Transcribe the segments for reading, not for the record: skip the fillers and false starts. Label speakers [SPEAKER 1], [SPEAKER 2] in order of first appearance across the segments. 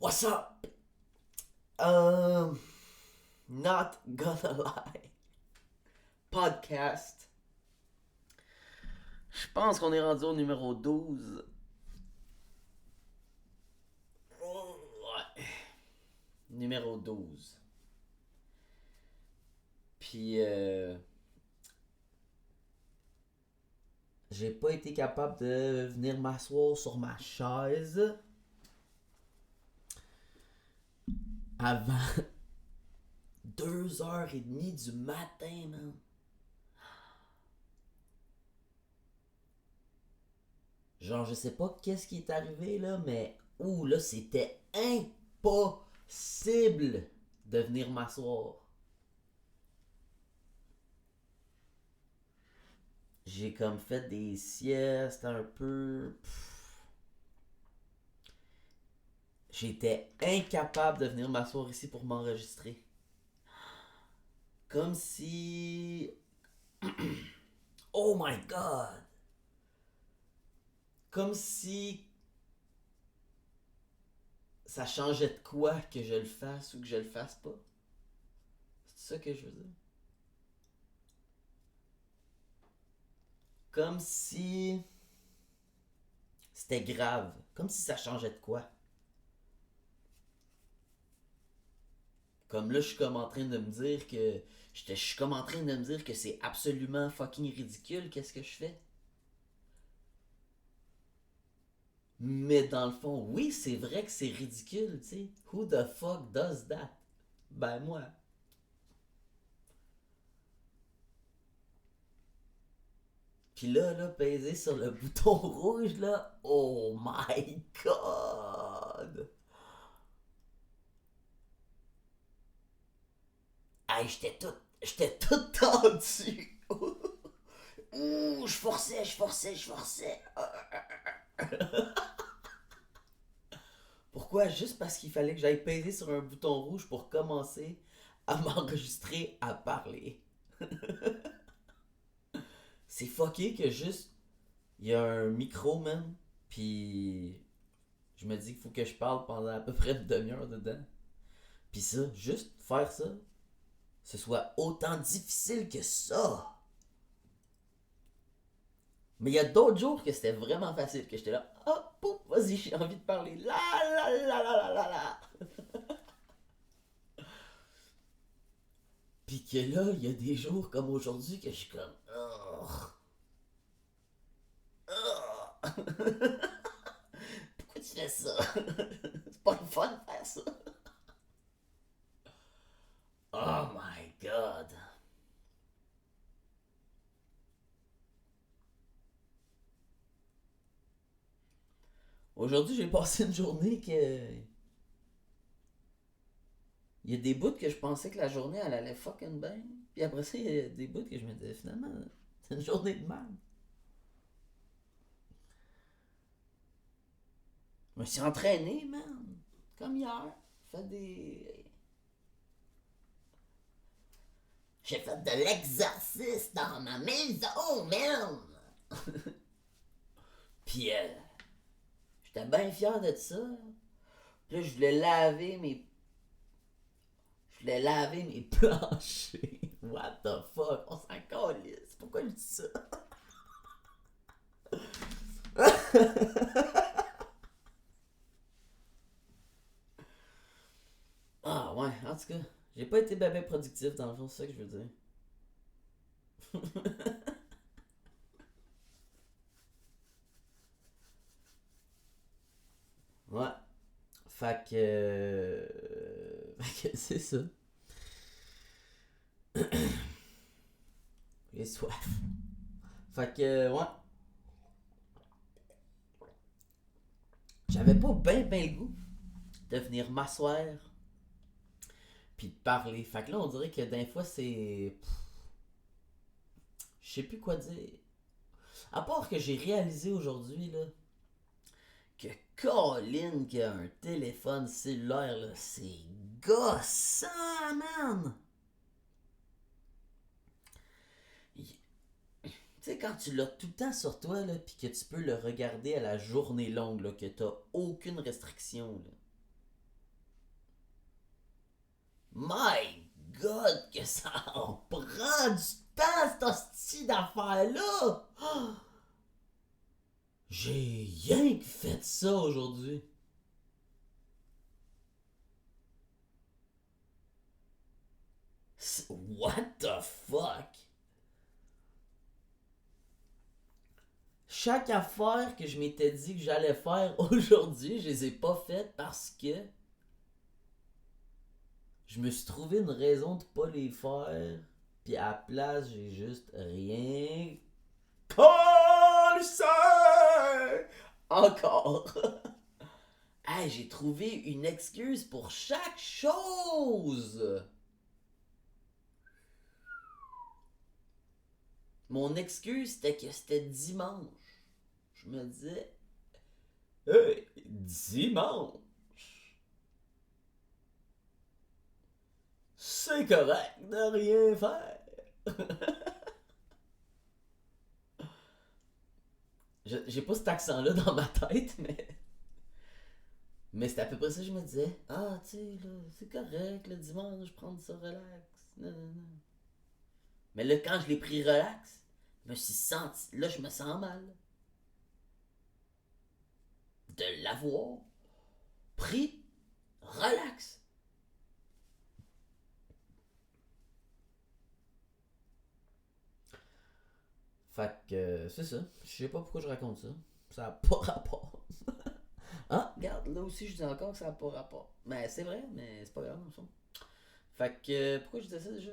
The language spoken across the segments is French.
[SPEAKER 1] What's up? Not gonna lie. Podcast. Je pense qu'on est rendu au numéro 12. Ouais. Numéro 12. Puis, j'ai pas été capable de venir m'asseoir sur ma chaise avant 2h30 du matin, man. Genre, je sais pas qu'est-ce qui est arrivé là, mais là, c'était impossible de venir m'asseoir. J'ai comme fait des siestes un peu. J'étais incapable de venir m'asseoir ici pour m'enregistrer. Comme si. Oh my god! Comme si ça changeait de quoi que je le fasse ou que je le fasse pas. C'est ça que je veux dire. Comme si c'était grave. Comme si ça changeait de quoi. Comme là, je suis comme en train de me dire que. Je suis comme en train de me dire que c'est absolument fucking ridicule, qu'est-ce que je fais. Mais dans le fond, oui, c'est vrai que c'est ridicule, tu sais. Who the fuck does that? Ben moi. Puis là, peser sur le bouton rouge, là, oh my god! Hey, j'étais tout tendu. Ouh, je forçais. Pourquoi? Juste parce qu'il fallait que j'aille peser sur un bouton rouge pour commencer à m'enregistrer à parler. C'est fucké que juste, il y a un micro, man, puis je me dis qu'il faut que je parle pendant à peu près une demi-heure dedans. Puis ça, juste faire ça, ce soit autant difficile que ça. Mais il y a d'autres jours que c'était vraiment facile, que j'étais là, ah, pouf, vas-y, j'ai envie de parler. La la la la la la la. Puis que là, il y a des jours comme aujourd'hui que je suis comme, oh, oh. Pourquoi tu fais ça? C'est pas le fun de faire ça. Oh my god. Aujourd'hui, j'ai passé une journée que. Il y a des bouts que je pensais que la journée elle allait fucking bien. Puis après ça, il y a des bouts que je me disais finalement, c'est une journée de merde. Je me suis entraîné, man. Comme hier. Fait des. J'ai fait de l'exercice dans ma maison, man. Puis j'étais bien fier de ça. Puis là, je voulais laver mes planchers. What the fuck? On s'en calisse. Pourquoi je dis ça? Ah ouais, en tout cas, j'ai pas été bébé productif dans le fond, c'est ça que je veux dire. Ouais. Fait que c'est ça. J'ai soif. Fait que, ouais. J'avais pas ben le goût de venir m'asseoir puis de parler. Fait que là, on dirait que d'un fois, c'est. Je sais plus quoi dire. À part que j'ai réalisé aujourd'hui, là, que Colin qui a un téléphone cellulaire, là, c'est gossant, man! Tu sais, quand tu l'as tout le temps sur toi, là, pis que tu peux le regarder à la journée longue, là, que t'as aucune restriction, là. My God, que ça en prend du temps, cette hostie d'affaires-là! J'ai rien que fait ça aujourd'hui. What the fuck? Chaque affaire que je m'étais dit que j'allais faire aujourd'hui, je les ai pas faites parce que je me suis trouvé une raison de pas les faire. Puis à la place, j'ai juste rien collé encore. Hey, j'ai trouvé une excuse pour chaque chose. Mon excuse, c'était que c'était dimanche. Je me disais, hey, dimanche, c'est correct de rien faire. J'ai pas cet accent-là dans ma tête, mais c'est à peu près ça que je me disais. Ah, tu sais, là, c'est correct, le dimanche, prendre ça relax. Non, non, non. Mais là, quand je l'ai pris relax, je me suis senti. Là, je me sens mal. De l'avoir pris relax. Fait que c'est ça. Je sais pas pourquoi je raconte ça. Ça a pas rapport. Ah, regarde, là aussi je dis encore que ça a pas rapport. Mais c'est vrai, mais c'est pas grave dans le fond. Fait que pourquoi je disais ça déjà?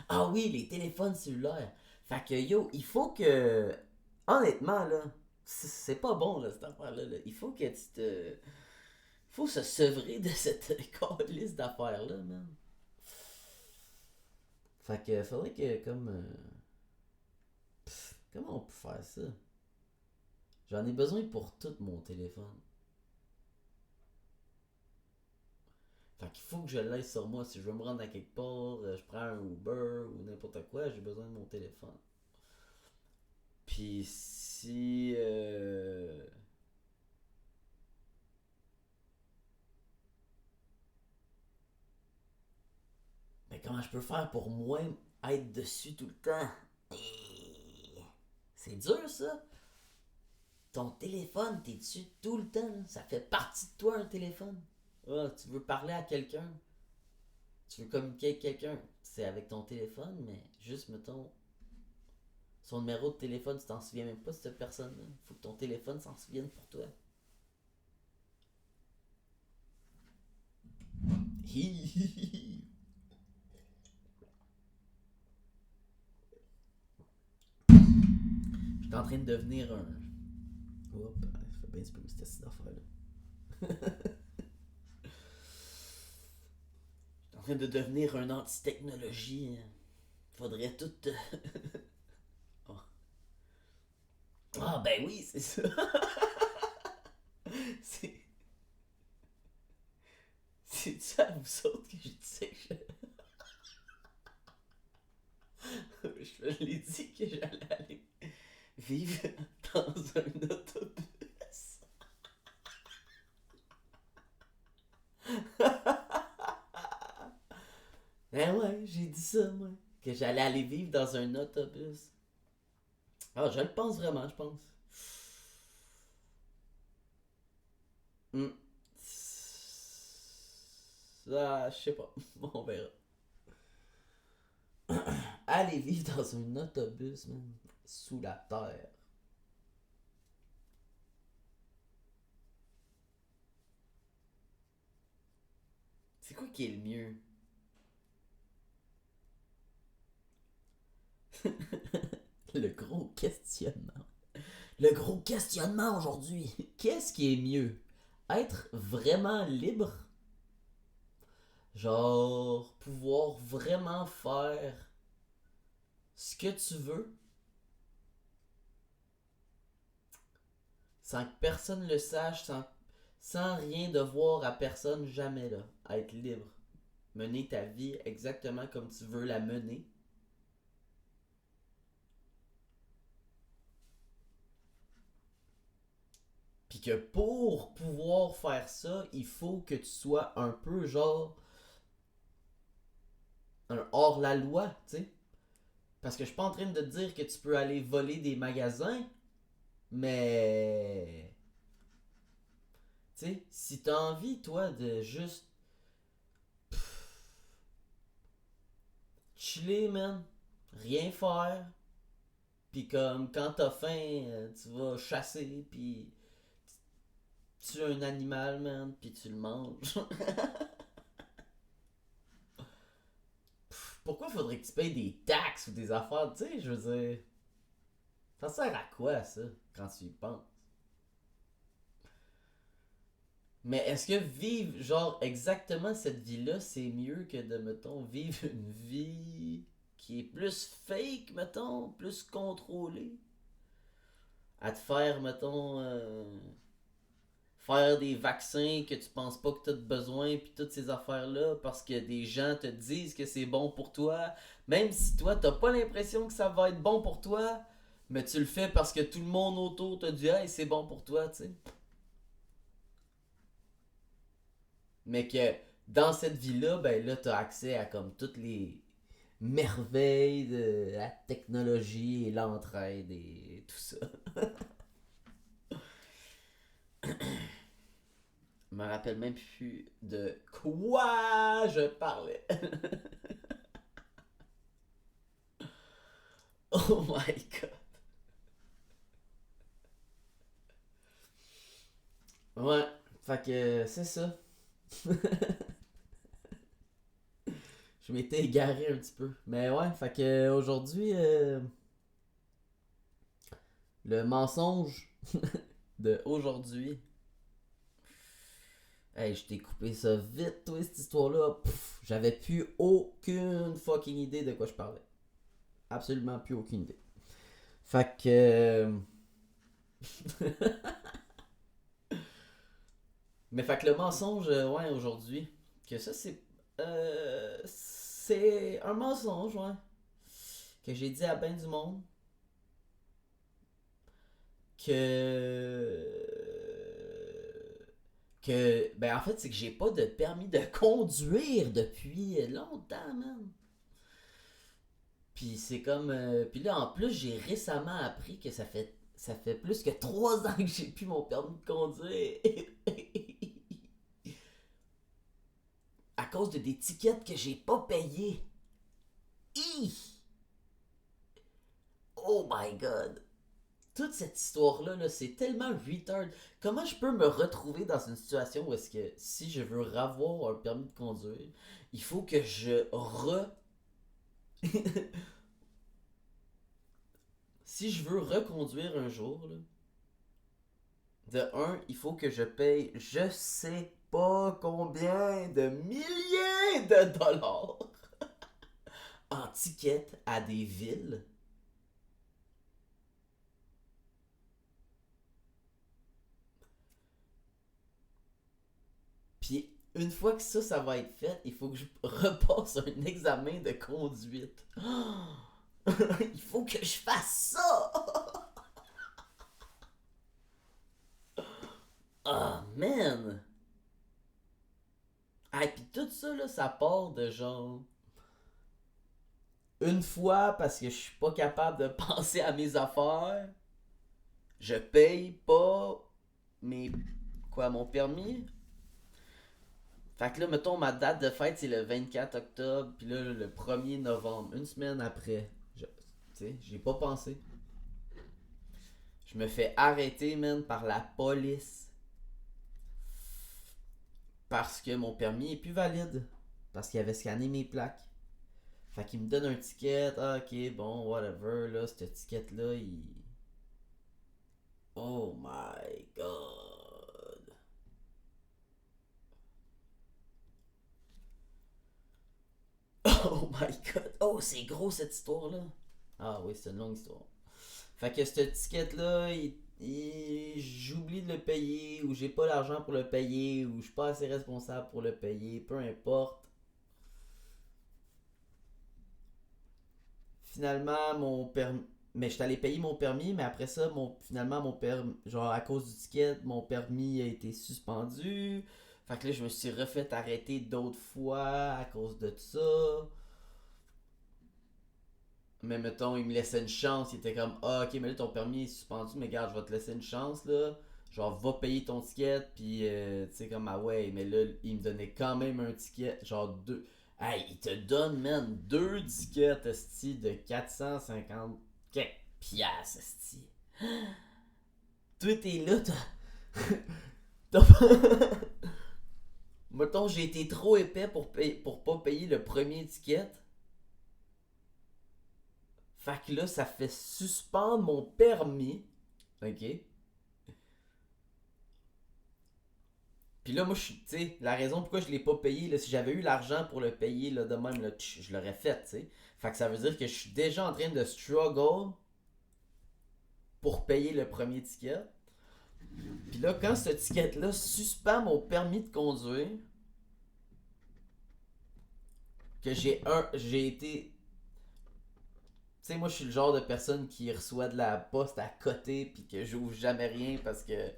[SPEAKER 1] Ah oui, les téléphones cellulaires. Fait que yo, il faut que. Honnêtement là, c'est pas bon là cette affaire-là. Là. Il faut que tu te. Faut se sevrer de cette liste d'affaires-là, man. Fait que faudrait que comme. Comment on peut faire ça? J'en ai besoin pour tout mon téléphone. Fait qu'il faut que je l'aille sur moi. Si je veux me rendre à quelque part, je prends un Uber ou n'importe quoi, j'ai besoin de mon téléphone. Puis si. Mais comment je peux faire pour moins être dessus tout le temps? C'est dur ça. Ton téléphone, t'es dessus tout le temps. Ça fait partie de toi un téléphone. Ah, tu veux parler à quelqu'un. Tu veux communiquer avec quelqu'un. C'est avec ton téléphone, mais juste mettons. Son numéro de téléphone, tu t'en souviens même pas de cette personne-là. Faut que ton téléphone s'en souvienne pour toi. J'étais en train de devenir un. Oups, ça fait bien spooky cette affaire-là. J'étais en train de devenir un anti-technologie. Faudrait tout. Oh. Ah, ben oui, c'est ça. c'est. C'est ça à vous autres que je disais que je l'ai dit que j'allais aller vivre dans un autobus. Ben ouais, j'ai dit ça, moi. Que j'allais aller vivre dans un autobus. Ah, je le pense vraiment, je pense. Hmm. Ah, je sais pas. On verra. Aller vivre dans un autobus, man. Sous la terre. C'est quoi qui est le mieux? Le gros questionnement. Le gros questionnement aujourd'hui. Qu'est-ce qui est mieux? Être vraiment libre? Genre, pouvoir vraiment faire ce que tu veux sans que personne le sache, sans rien devoir à personne, jamais là. Être libre. Mener ta vie exactement comme tu veux la mener. Puis que pour pouvoir faire ça, il faut que tu sois un peu genre un hors-la-loi, tu sais. Parce que je suis pas en train de te dire que tu peux aller voler des magasins, mais... Tu sais, si t'as envie, toi, de juste chiller, man, rien faire, pis comme quand t'as faim, tu vas chasser, pis tu tues un animal, man, pis tu le manges. Pourquoi faudrait que tu payes des taxes ou des affaires, tu sais, je veux dire... Ça sert à quoi, ça, quand tu y penses? Mais est-ce que vivre, genre, exactement cette vie-là, c'est mieux que de, mettons, vivre une vie qui est plus fake, mettons, plus contrôlée? À te faire, mettons, faire des vaccins que tu penses pas que tu as besoin, puis toutes ces affaires-là, parce que des gens te disent que c'est bon pour toi, même si toi, t'as pas l'impression que ça va être bon pour toi, mais tu le fais parce que tout le monde autour te dit, hey, c'est bon pour toi, tu sais. Mais que dans cette vie-là, ben là, t'as accès à comme toutes les merveilles de la technologie et l'entraide et tout ça. Je me rappelle même plus de quoi je parlais. Oh my god. Ouais, fait que c'est ça. Je m'étais égaré un petit peu. Mais ouais, fait que aujourd'hui, le mensonge de aujourd'hui. Hey, je t'ai coupé ça vite, toi, cette histoire-là. Pff, j'avais plus aucune fucking idée de quoi je parlais. Absolument plus aucune idée. Fait que. Mais fait que le mensonge, ouais, aujourd'hui. Que ça, c'est. C'est un mensonge, ouais. Que j'ai dit à ben du monde. Que. Ben en fait, c'est que j'ai pas de permis de conduire depuis longtemps, man. Puis c'est comme. Puis là, en plus, j'ai récemment appris que ça fait plus que 3 ans que j'ai plus mon permis de conduire. À cause de des tickets que j'ai pas payés. Hi! Oh my god! Toute cette histoire-là, là, c'est tellement retard. Comment je peux me retrouver dans une situation où est-ce que si je veux revoir un permis de conduire, il faut que je si je veux reconduire un jour, là, de un, il faut que je paye je sais pas combien de milliers de dollars en tickets à des villes. Puis une fois que ça va être fait, il faut que je repasse un examen de conduite. Il faut que je fasse ça! Oh man! Ah, puis tout ça, là, ça part de genre. Une fois parce que je suis pas capable de penser à mes affaires, je paye pas mes. Quoi, mon permis? Fait que là, mettons, ma date de fête, c'est le 24 octobre, puis là, le 1er novembre, une semaine après. Tu sais, j'ai pas pensé. Je me fais arrêter, man, par la police. Parce que mon permis est plus valide. Parce qu'il avait scanné mes plaques. Fait qu'il me donne un ticket. Ah, ok, bon, whatever. Là, ce ticket-là, il. Oh my god. Oh my god. Oh, c'est gros cette histoire-là. Ah oui, c'est une longue histoire. Fait que ce ticket-là, j'oublie de le payer, ou j'ai pas l'argent pour le payer, ou je suis pas assez responsable pour le payer, peu importe. Finalement, mon permis. mais j'étais allé payer mon permis, mais après ça, finalement, mon permis, genre à cause du ticket, mon permis a été suspendu. Fait que là, je me suis refait arrêter d'autres fois à cause de ça. Mais mettons, il me laissait une chance. Il était comme, ah, ok, mais là, ton permis est suspendu, mais regarde, je vais te laisser une chance, là. Genre, va payer ton ticket, puis tu sais, comme, ah ouais, mais là, il me donnait quand même un ticket, genre deux. Hey, il te donne, man, deux tickets, esti, de 450 quelques piastres, esti. Toi, t'es là, t'as pas- Mettons, j'ai été trop épais pour pas payer le premier ticket. Fait que là, ça fait suspendre mon permis. Ok? Puis là, moi, tu sais, la raison pourquoi je l'ai pas payé, là, si j'avais eu l'argent pour le payer, là, de même, là, je l'aurais fait, tu sais. Fait que ça veut dire que je suis déjà en train de struggle pour payer le premier ticket. Puis là, quand ce ticket-là suspend mon permis de conduire, que j'ai été. Tu sais, moi, je suis le genre de personne qui reçoit de la poste à côté, puis que j'ouvre jamais rien parce que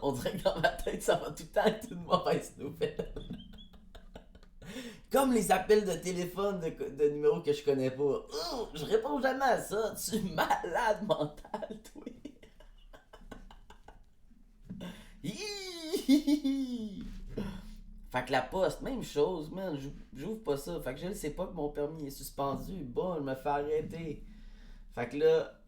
[SPEAKER 1] on dirait que dans ma tête, ça va tout le temps être une mauvaise nouvelle. Comme les appels de téléphone de numéros que je connais pas. Je réponds jamais à ça. Tu es malade mental, toi. Fait que la poste, même chose, man. J'ouvre pas ça. Fait que je ne sais pas que mon permis est suspendu. Bon, je me fais arrêter. Fait que là,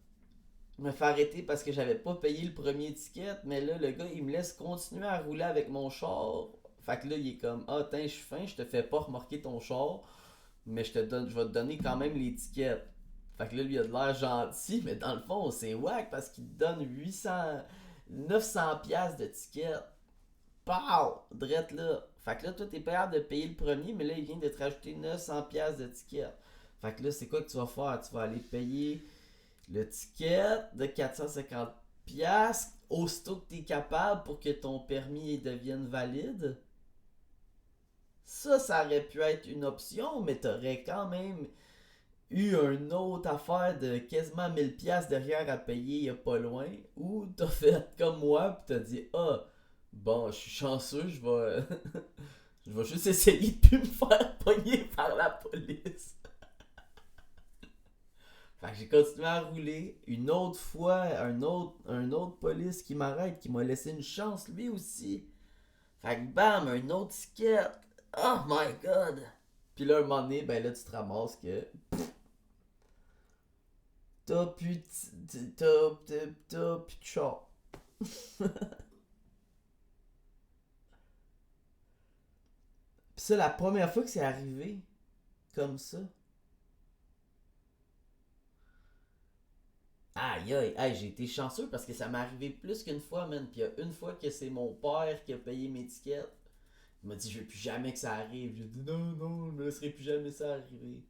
[SPEAKER 1] je me fais arrêter parce que j'avais pas payé le premier ticket. Mais là, le gars, il me laisse continuer à rouler avec mon char. Fait que là, il est comme, ah, tiens, je suis fin, je te fais pas remorquer ton char. Mais je vais te donner quand même l'étiquette. Fait que là, lui, il a de l'air gentil, mais dans le fond, c'est whack parce qu'il te donne 900 piastres de ticket. Pow! Drette là. Fait que là, toi, t'es payable de payer le premier, mais là, il vient de te rajouter 900 piastres de ticket. Fait que là, c'est quoi que tu vas faire? Tu vas aller payer le ticket de 450 piastres aussitôt que t'es capable pour que ton permis devienne valide. Ça aurait pu être une option, mais t'aurais quand même eu une autre affaire de quasiment 1000 pièces derrière à payer il y a pas loin, ou t'as fait comme moi pis t'as dit ah bon je suis chanceux, je vais je vais juste essayer de plus me faire pogner par la police. Fait que j'ai continué à rouler. Une autre fois, un autre police qui m'arrête, qui m'a laissé une chance lui aussi. Fait que bam, un autre ticket. Oh my god. Puis là, un moment donné, ben là, tu te ramasses que t'as plus de char. Pis ça, la première fois que c'est arrivé, comme ça. Aïe aïe, aïe, j'ai été chanceux parce que ça m'est arrivé plus qu'une fois, man. Puis il y a une fois que c'est mon père qui a payé mes tickets. Il m'a dit, je veux plus jamais que ça arrive. J'ai dit, non, non, je me laisserai plus jamais ça arriver.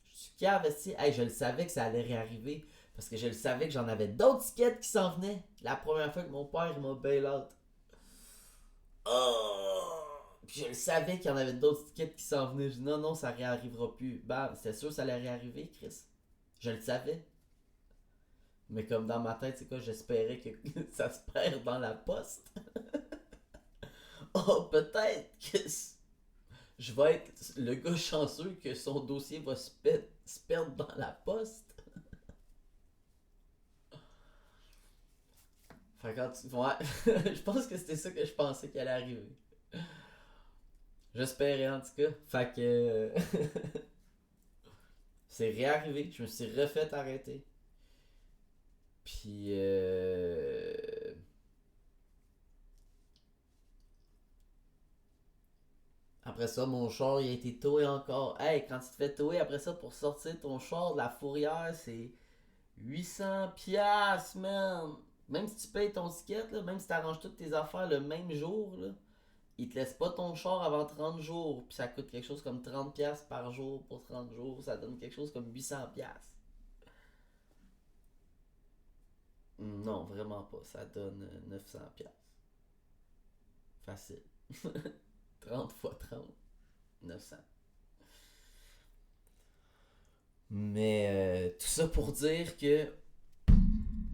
[SPEAKER 1] Je suis cave, si. Hey, je le savais que ça allait réarriver. Parce que je le savais que j'en avais d'autres tickets qui s'en venaient. La première fois que mon père m'a bail out. Oh! Puis je le savais qu'il y en avait d'autres tickets qui s'en venaient. Je dis non, non, ça réarrivera plus. Bam, c'était sûr que ça allait réarriver, Chris. Je le savais. Mais comme dans ma tête, c'est quoi, j'espérais que ça se perd dans la poste. Oh, peut-être que je vais être le gars chanceux que son dossier va se perdre dans la poste. Fait quand tu. Ouais, je pense que c'était ça que je pensais qu'il allait arriver. J'espérais en tout cas. Fait que. C'est réarrivé. Je me suis refait arrêter. Puis. Après ça, mon char il a été towé encore. Hey, quand tu te fais tower après ça pour sortir ton char de la fourrière, c'est 800 piastres, man. Même si tu payes ton ticket, là, même si tu arranges toutes tes affaires le même jour, là, ils te laissent pas ton char avant 30 jours. Puis ça coûte quelque chose comme 30 piastres par jour pour 30 jours. Ça donne quelque chose comme 800 piastres. Non, vraiment pas. Ça donne 900 piastres. Facile. 30 fois 30, 900. Mais tout ça pour dire que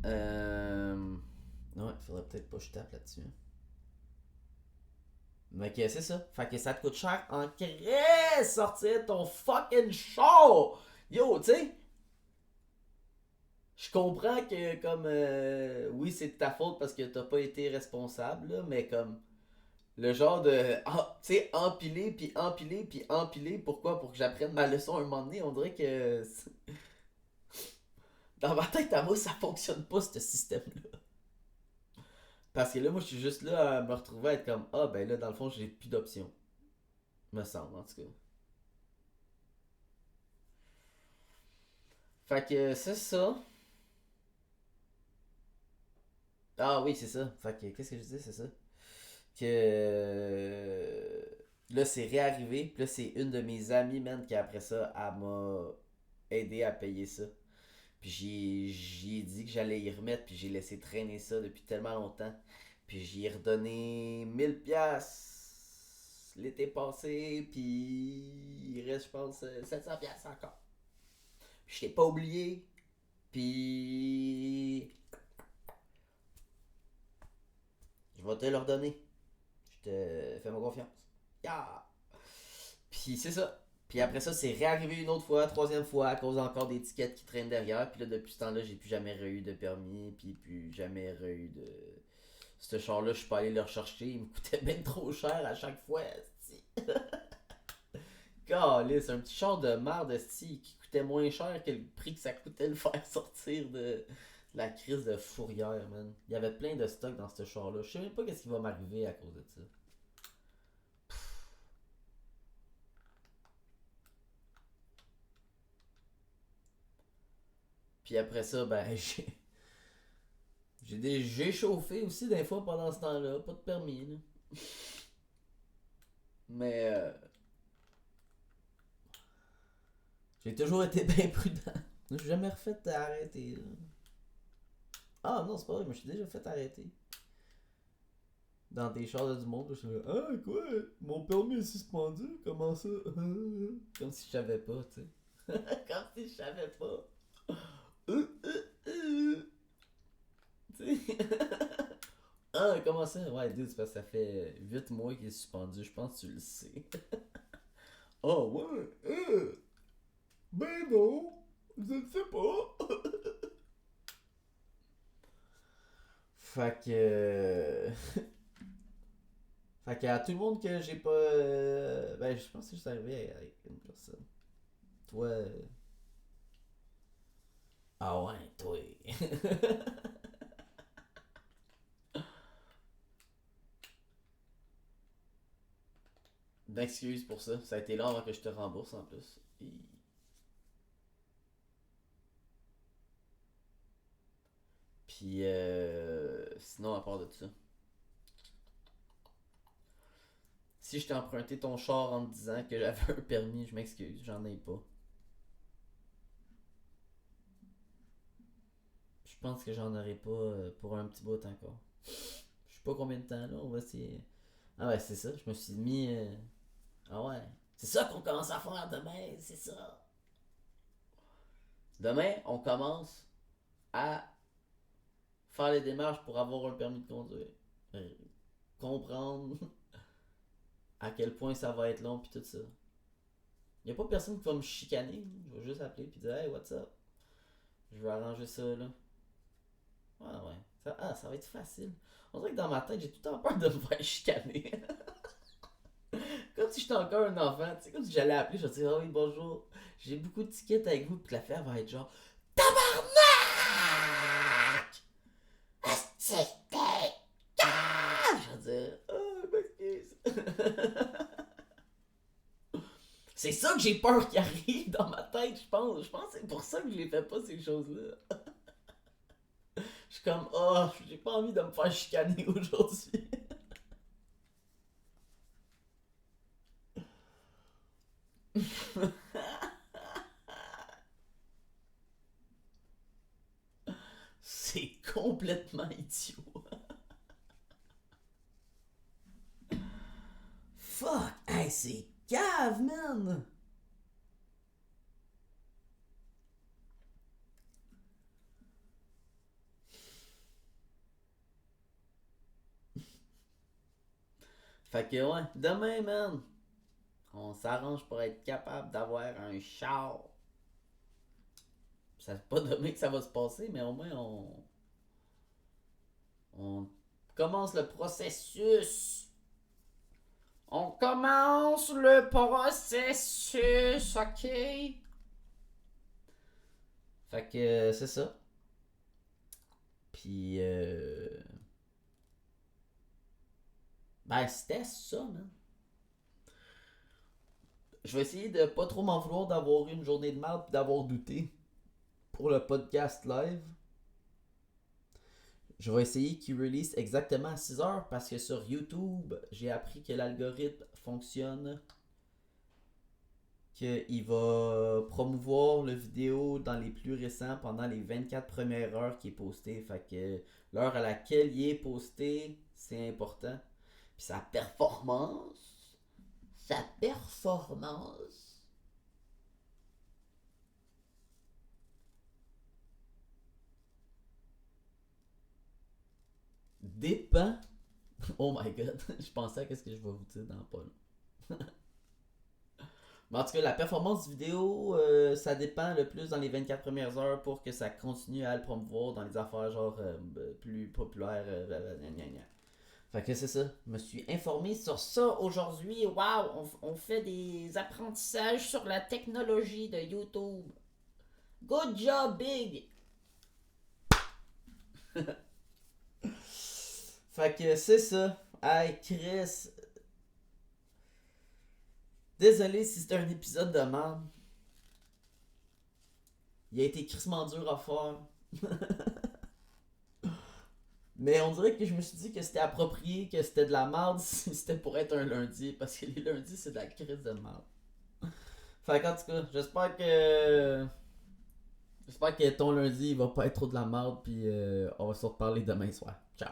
[SPEAKER 1] Ouais, faudrait peut-être pas que je tape là-dessus. Hein. Mais que c'est ça. Fait que ça te coûte cher en crée sortir ton fucking show! Yo, tu sais, je comprends que comme oui c'est de ta faute parce que t'as pas été responsable là, mais comme le genre de tu sais empiler puis empiler puis empiler pourquoi pour que j'apprenne ma leçon un moment donné on dirait que dans ma tête à moi ça fonctionne pas ce système là parce que là moi je suis juste là à me retrouver à être comme ah ben là dans le fond j'ai plus d'options me semble en tout cas fait que c'est ça ah oui c'est ça fait que qu'est-ce que je disais c'est ça que là c'est réarrivé puis là c'est une de mes amies man qui après ça elle m'a aidé à payer ça puis j'ai dit que j'allais y remettre puis j'ai laissé traîner ça depuis tellement longtemps puis j'y ai redonné 1000$ l'été passé puis il reste je pense 700$ encore puis je t'ai pas oublié puis je vais te le redonner je te fais ma confiance yeah. Puis c'est ça. Puis après ça, c'est réarrivé une autre fois, troisième fois, à cause encore des tickets qui traînent derrière. Puis là, depuis ce temps-là, j'ai plus jamais eu de permis, puis plus jamais eu de. Ce char-là, je suis pas allé le rechercher, il me coûtait bien trop cher à chaque fois. Calisse, un petit char de merde qui coûtait moins cher que le prix que ça coûtait le faire sortir de la crise de fourrière, man. Il y avait plein de stock dans ce char-là. Je sais même pas qu'est-ce qui va m'arriver à cause de ça. Puis après ça, ben, j'ai chauffé aussi des fois pendant ce temps-là, pas de permis. Là. Mais j'ai toujours été bien prudent. Je suis jamais refait arrêter. Là. Ah non, c'est pas vrai, mais je suis déjà fait arrêter. Dans des chars de du monde, je suis là, ah quoi, mon permis est suspendu, comment ça? Comme si je savais pas, tu sais. Comme si je savais pas. Tu sais. Ah, comment ça? Ouais, dude, c'est parce que ça fait 8 mois qu'il est suspendu, je pense que tu le sais. Oh ouais, ben non, je ne sais pas. Fait que. Fait que à tout le monde que j'ai pas. Ben, je pense que je suis arrivé avec une personne. Toi. Ah ouais, toi. D'excuses pour ça. Ça a été long avant que je te rembourse en plus. Puis, sinon, à part de ça. Si je t'ai emprunté ton char en te disant que j'avais un permis, je m'excuse, j'en ai pas. Je pense que j'en aurai pas pour un petit bout encore. Je sais pas combien de temps là, on va essayer. Ah ouais, c'est ça, je me suis mis. Ah ouais. C'est ça qu'on commence à faire demain, c'est ça. Demain, on commence à faire les démarches pour avoir un permis de conduire. Euh, Comprendre à quel point ça va être long puis tout ça. Y a pas personne qui va me chicaner. Je vais juste appeler puis dire hey, what's up? Je vais arranger ça là. Ah ouais. Ça va être facile. On dirait que dans ma tête, j'ai tout le temps peur de me faire chicaner. Comme si j'étais encore un enfant. Tu sais, comme si j'allais appeler, je vais dire, ah oui, bonjour. J'ai beaucoup de tickets avec vous. Puis la fille, va être genre, tabarnak! C'était je vais dire, oh, m'excuse. C'est ça que j'ai peur qui arrive dans ma tête, je pense. Je pense que c'est pour ça que je les fais pas, ces choses-là. Je suis comme, oh, j'ai pas envie de me faire chicaner aujourd'hui. C'est complètement idiot. Fuck! Hey, c'est cave, man! Fait que ouais, demain, man, on s'arrange pour être capable d'avoir un char. C'est pas demain que ça va se passer, mais au moins on commence le processus. On commence le processus, ok? Fait que c'est ça. Puis ben c'était ça, man. Je vais essayer de pas trop m'en vouloir d'avoir eu une journée de merde et d'avoir douté pour le podcast live. Je vais essayer qu'il release exactement à 6h parce que sur YouTube, j'ai appris que l'algorithme fonctionne, qu'il va promouvoir le vidéo dans les plus récents pendant les 24 premières heures qui est posté. Fait que l'heure à laquelle il est posté, c'est important. Puis sa performance dépend. Oh my god, je pensais à ce que je vais vous dire dans pas long. Mais en tout cas, la performance vidéo, ça dépend le plus dans les 24 premières heures pour que ça continue à le promouvoir dans les affaires genre plus populaires. Fait que c'est ça. Je me suis informé sur ça aujourd'hui. Waouh, on fait des apprentissages sur la technologie de YouTube. Good job, Big! Fait que c'est ça. Hey, Chris. Désolé si c'était un épisode de merde. Il a été crissement dur à faire. Mais on dirait que je me suis dit que c'était approprié, que c'était de la merde si c'était pour être un lundi. Parce que les lundis, c'est de la crise de merde. Fait qu'en tout cas, j'espère que. J'espère que ton lundi, il va pas être trop de la merde. Puis on va se reparler demain soir. Ciao.